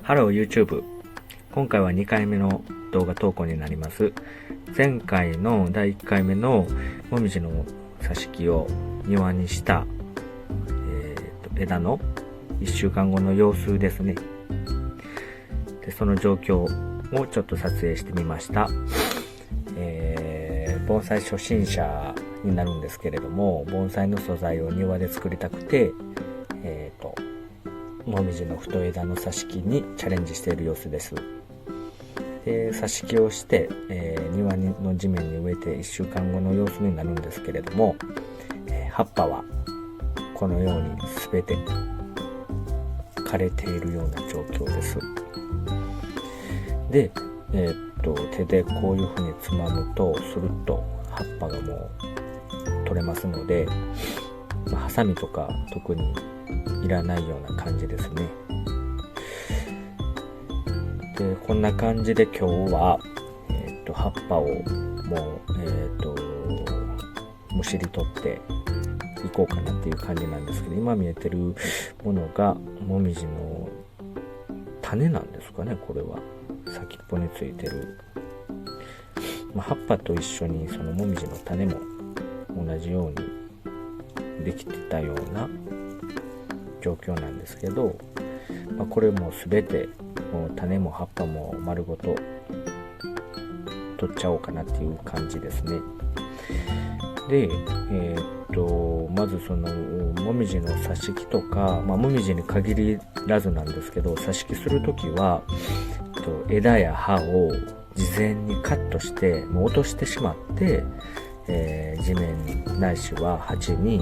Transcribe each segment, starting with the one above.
ハロー YouTube。今回は2回目の動画投稿になります。前回の第1回目のもみじの挿し木を庭にした、枝の1週間後の様子ですね。でその状況をちょっと撮影してみました。盆栽初心者になるんですけれども、盆栽の素材を庭で作りたくて、もみじの太枝の挿し木にチャレンジしている様子です。で挿し木をして、庭の地面に植えて1週間後の様子になるんですけれども、葉っぱはこのように全て枯れているような状況です。で、手でこういう風につまむとスルッと葉っぱがもう取れますので、ハサミとか特にいらないような感じですね。でこんな感じで今日は、葉っぱをもう、むしり取っていこうかなっていう感じなんですけど、今見えてるものがもみじの種なんですかね。これは先っぽについてる、葉っぱと一緒にそのもみじの種も同じようにできてたような状況なんですけど、これも全てもう種も葉っぱも丸ごと取っちゃおうかなっていう感じですね。で、まずそのもみじの挿し木とか、もみじに限らずなんですけど、挿し木するときは、枝や葉を事前にカットしてもう落としてしまって、地面ないしは鉢に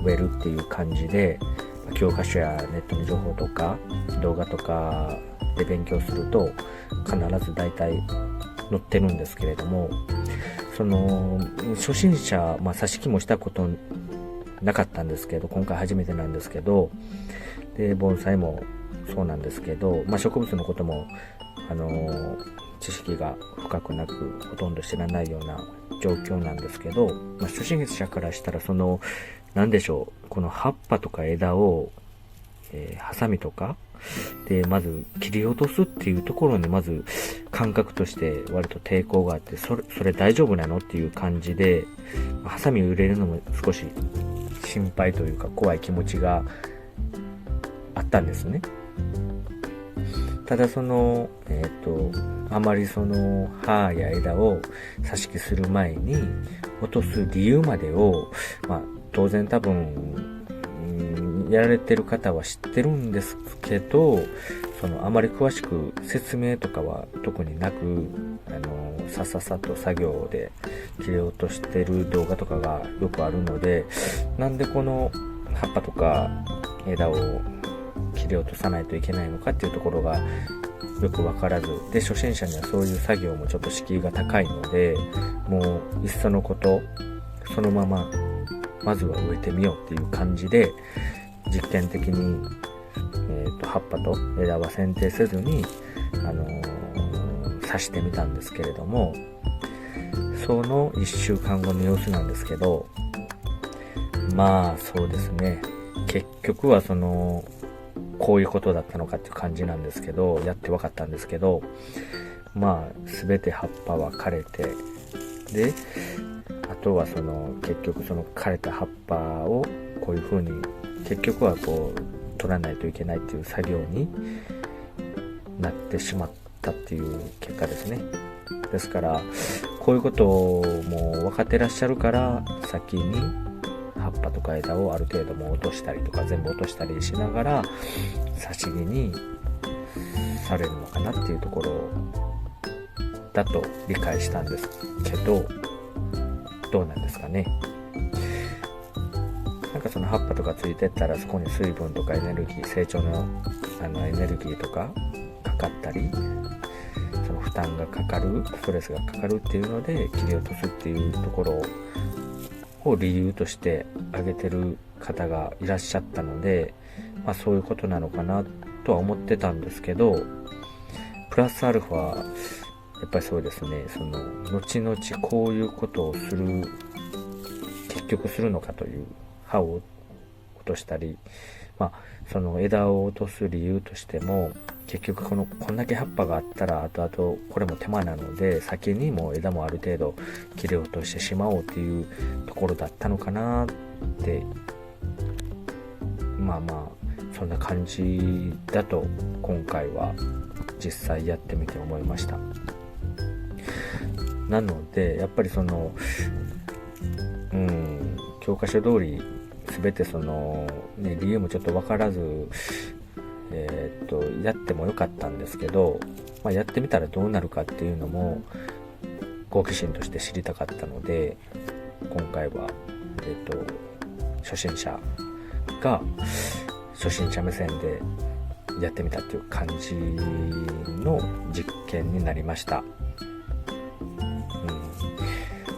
植えるっていう感じで、教科書やネットの情報とか動画とかで勉強すると必ず大体載ってるんですけれども、その初心者、挿し木もしたことなかったんですけど、今回初めてなんですけど、で盆栽もそうなんですけど、植物のことも知識が深くなくほとんど知らないような状況なんですけど、初心者からしたらなんでしょう、この葉っぱとか枝を、ハサミとかでまず切り落とすっていうところにまず感覚として割と抵抗があって、それ大丈夫なのっていう感じで、ハサミを入れるのも少し心配というか怖い気持ちがあったんですね。ただあまりその葉や枝を挿し木する前に落とす理由までを、当然多分、やられてる方は知ってるんですけど、あまり詳しく説明とかは特になく、さっさっさと作業で切り落としてる動画とかがよくあるので、なんでこの葉っぱとか枝を切り落とさないといけないのかっていうところがよくわからずで、初心者にはそういう作業もちょっと敷居が高いので、もういっそのことそのまままずは植えてみようっていう感じで実験的に、葉っぱと枝は剪定せずに、刺してみたんですけれども、その1週間後の様子なんですけど、そうですね、結局はこういうことだったのかっていう感じなんですけど、やって分かったんですけど、全て葉っぱは枯れて、であとは結局枯れた葉っぱをこういう風に結局は取らないといけないっていう作業になってしまったっていう結果ですね。ですからこういうことも分かってらっしゃるから、先に葉っぱとか枝をある程度も落としたりとか全部落としたりしながら挿し木にされるのかなっていうところだと理解したんですけど、どうなんですかね。その葉っぱとかついてったら、そこに水分とかエネルギー、成長のエネルギーとかかかったり、その負担がかかる、ストレスがかかるっていうので切り落とすっていうところを理由として挙げてる方がいらっしゃったので、そういうことなのかなとは思ってたんですけど、プラスアルファやっぱりそうですね、後々こういうことを結局するのかという、葉を落としたりその枝を落とす理由としても、結局こんだけ葉っぱがあったら後々これも手間なので、先にもう枝もある程度切り落としてしまおうっていうところだったのかなって、そんな感じだと今回は実際やってみて思いました。なのでやっぱり教科書通り全て理由もちょっと分からずやってもよかったんですけど、やってみたらどうなるかっていうのも好奇心として知りたかったので、今回は、初心者が初心者目線でやってみたっていう感じの実験になりました。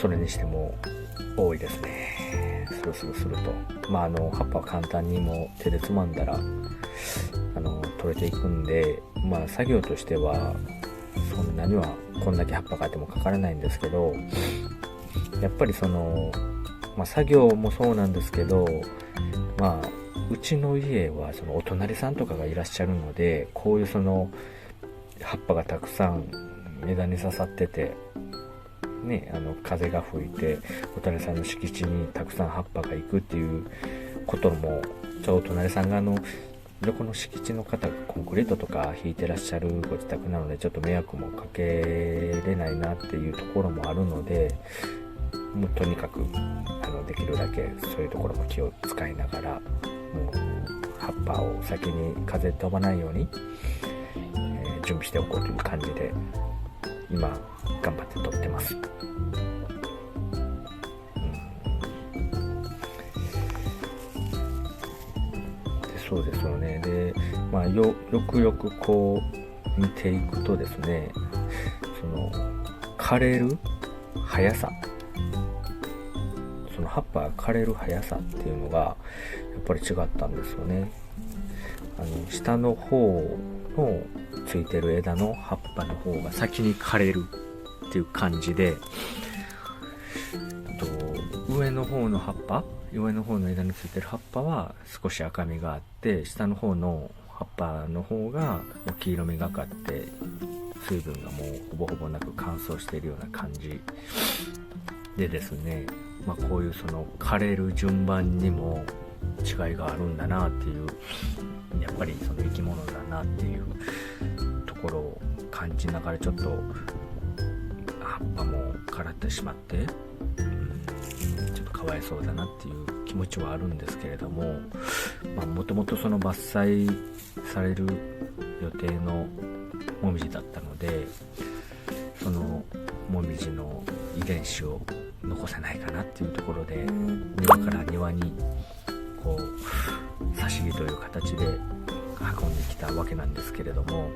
それにしても多いですね。スルスルと。葉っぱは簡単にもう手でつまんだら取れていくんで、作業としてはそんなにはこんだけ葉っぱがあってもかからないんですけど、やっぱり作業もそうなんですけど、うちの家はお隣さんとかがいらっしゃるので、こういう葉っぱがたくさん枝に刺さっててね、風が吹いてお隣さんの敷地にたくさん葉っぱが行くっていうことも、お隣さんが横の敷地の方がコンクリートとか引いてらっしゃるご自宅なので、ちょっと迷惑もかけれないなっていうところもあるので、もうとにかくできるだけそういうところも気を使いながら、もう葉っぱを先に風飛ばないように、準備しておこうという感じで今頑張って撮ってます。そうですよね。で、よくよくこう見ていくとですね、枯れる速さ、葉っぱが枯れる速さっていうのがやっぱり違ったんですよね。下の方のついてる枝の葉っぱの方が先に枯れるっていう感じで、上の方の枝についてる葉っぱは少し赤みがあって、下の方の葉っぱの方が黄色みがかって水分がもうほぼほぼなく乾燥しているような感じでですね、こういう枯れる順番にも違いがあるんだなっていう、やっぱり生き物だなっていうところを感じながら、ちょっと葉っぱも枯れてしまって、ちょっとかわいそうだなっていう気持ちはあるんですけれども、もともと伐採される予定のモミジだったので、そのモミジの遺伝子を残せないかなっていうところで、庭から庭にこう挿し木という形で運んできたわけなんですけれども、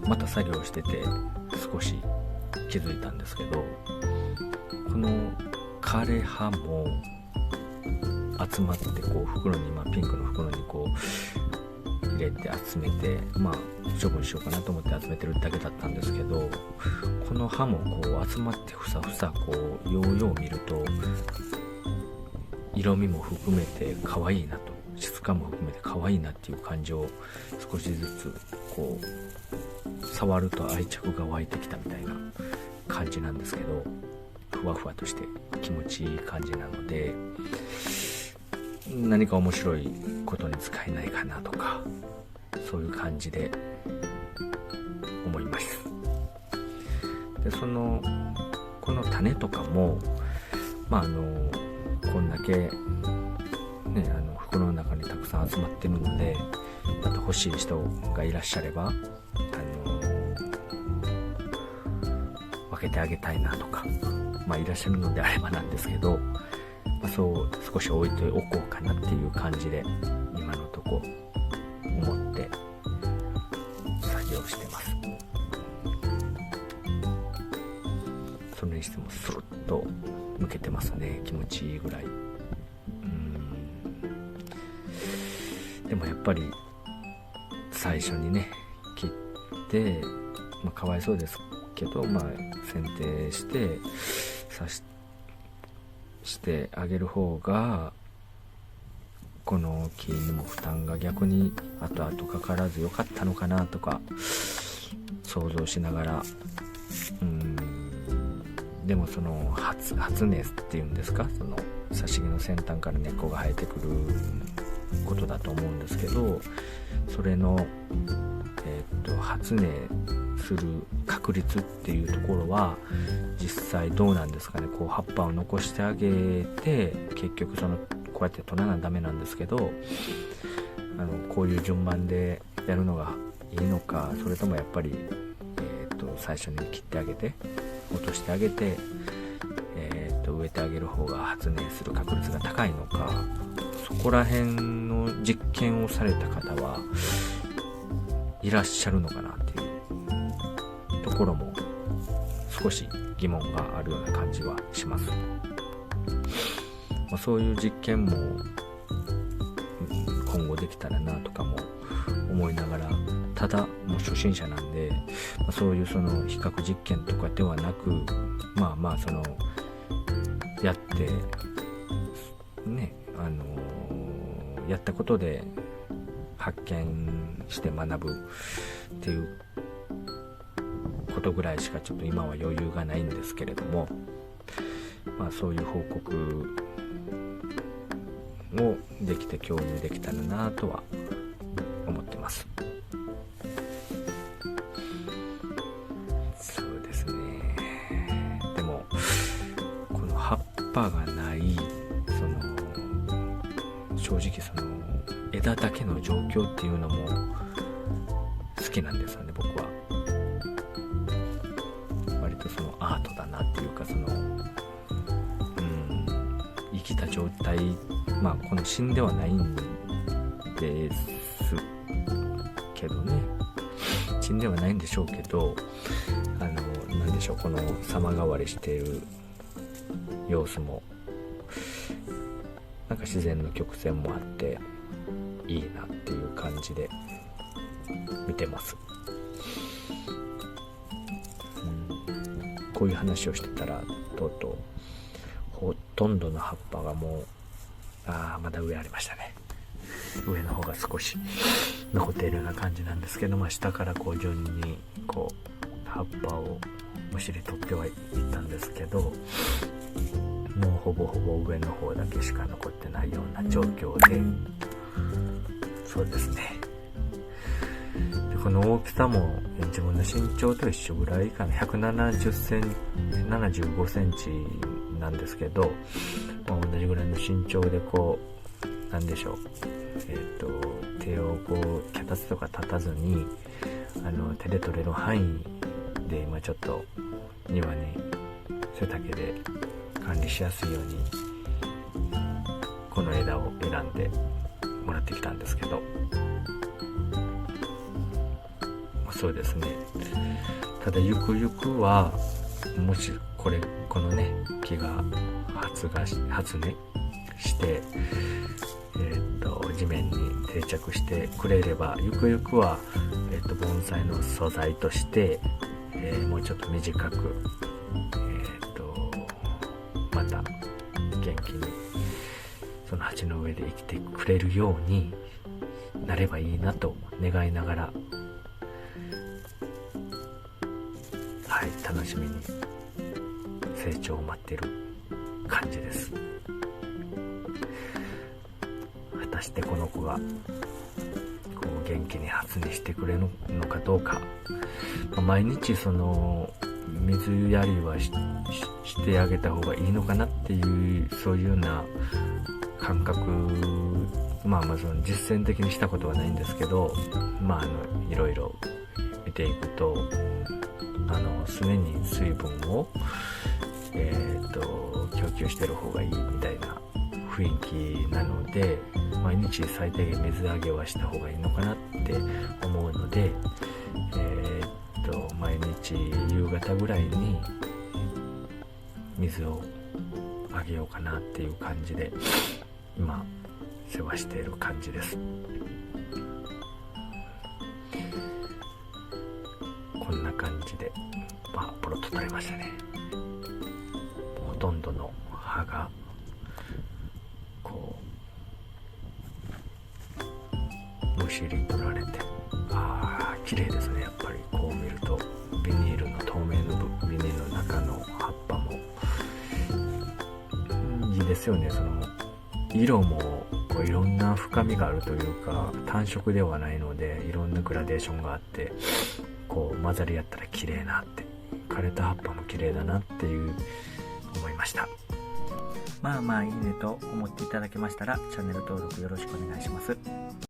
また作業してて少し気づいたんですけど、この枯れ葉も集まって袋に、ピンクの袋に入れて集めて、処分しようかなと思って集めてるだけだったんですけど、この葉も集まってふさふさようよう見ると色味も含めて可愛いなと、質感も含めて可愛いなっていう感情を少しずつ触ると愛着が湧いてきたみたいな感じなんですけど、ふわふわとして気持ちいい感じなので、何か面白いことに使えないかなとか、そういう感じで思います。でこの種とかも、こんだけね、袋の中にたくさん集まってるので、また欲しい人がいらっしゃれば分けてあげたいなとか、いらっしゃるのであればなんですけど、そう少し置いておこうかなっていう感じで今のとこ思って作業してます。それにしてもスルッと抜けてますね。気持ちいいぐらい。でもやっぱり最初にね切って、かわいそうですけど、剪定してしてあげる方がこの木にも負担が逆に後々かからず良かったのかなとか想像しながら、でもその発根っていうんですか、その挿し木の先端から根っこが生えてくることだと思うんですけど、それの、発根する確率っていうところは実際どうなんですかね。こう葉っぱを残してあげて結局そのこうやって取らなダメなんですけど、こういう順番でやるのがいいのか、それともやっぱり、最初に切ってあげて落としてあげて、植えてあげる方が発根する確率が高いのか、そこら辺の実験をされた方はいらっしゃるのかなっていうところも少し疑問があるような感じはします。そういう実験も今後できたらなとかも思いながら、ただもう初心者なんで、そういうその比較実験とかではなく、そのやってね、やったことで発見して学ぶっていうことぐらいしかちょっと今は余裕がないんですけれども、そういう報告をできて共有できたらなとは思ってます。そうですね。でもこの葉っぱがない正直その枝だけの状況っていうのも好きなんですよね、僕は。割とそのアートだなっていうか、その生きた状態、この死んではないんですけどね、死んではないんでしょうけど、なんでしょう、この様変わりしている様子もなんか自然の曲線もあっていいなっていう感じで見てます。こういう話をしてたらとうとうほとんどの葉っぱがもうまだ上ありましたね。上の方が少し残っているような感じなんですけど、下からこう順にこう葉っぱをむしり取ってはいったんですけど、もうほぼほぼ上の方だけしか残ってないような状況で、そうですね。でこの大きさも自分の身長と一緒ぐらいかな、170センチ75センチなんですけど、同じぐらいの身長でこうなんでしょう、手をこう脚立とか立たずに手で取れる範囲で今ちょっと庭に背丈で管理しやすいようにこの枝を選んでもらってきたんですけど、そうですね。ただゆくゆくはもしこのね木が発根して地面に定着してくれれば、ゆくゆくは、盆栽の素材として、もうちょっと短く、また元気にその鉢の上で生きてくれるようになればいいなと願いながら、楽しみに成長を待っている感じです。果たしてこの子がこう元気に発根してくれるのかどうか、毎日その水やりは してあげた方がいいのかなっていう、そういうような感覚、その実践的にしたことはないんですけど、いろいろ見ていくと常に水分を、供給してる方がいいみたいな雰囲気なので、毎日最低限水あげはした方がいいのかなって思うので、毎日夕方ぐらいに水をあげようかなっていう感じで今世話している感じです。こんな感じでポロッと取れましたね。ほとんどの葉がむしり取られて、綺麗ですね。やっぱりこう見るとビニールの透明のビニールの中の葉っぱもいいですよね。その色もこういろんな深みがあるというか、単色ではないのでいろんなグラデーションがあって、こう混ざり合ったら綺麗なって、枯れた葉っぱも綺麗だなっていう思いました。いいねと思っていただけましたらチャンネル登録よろしくお願いします。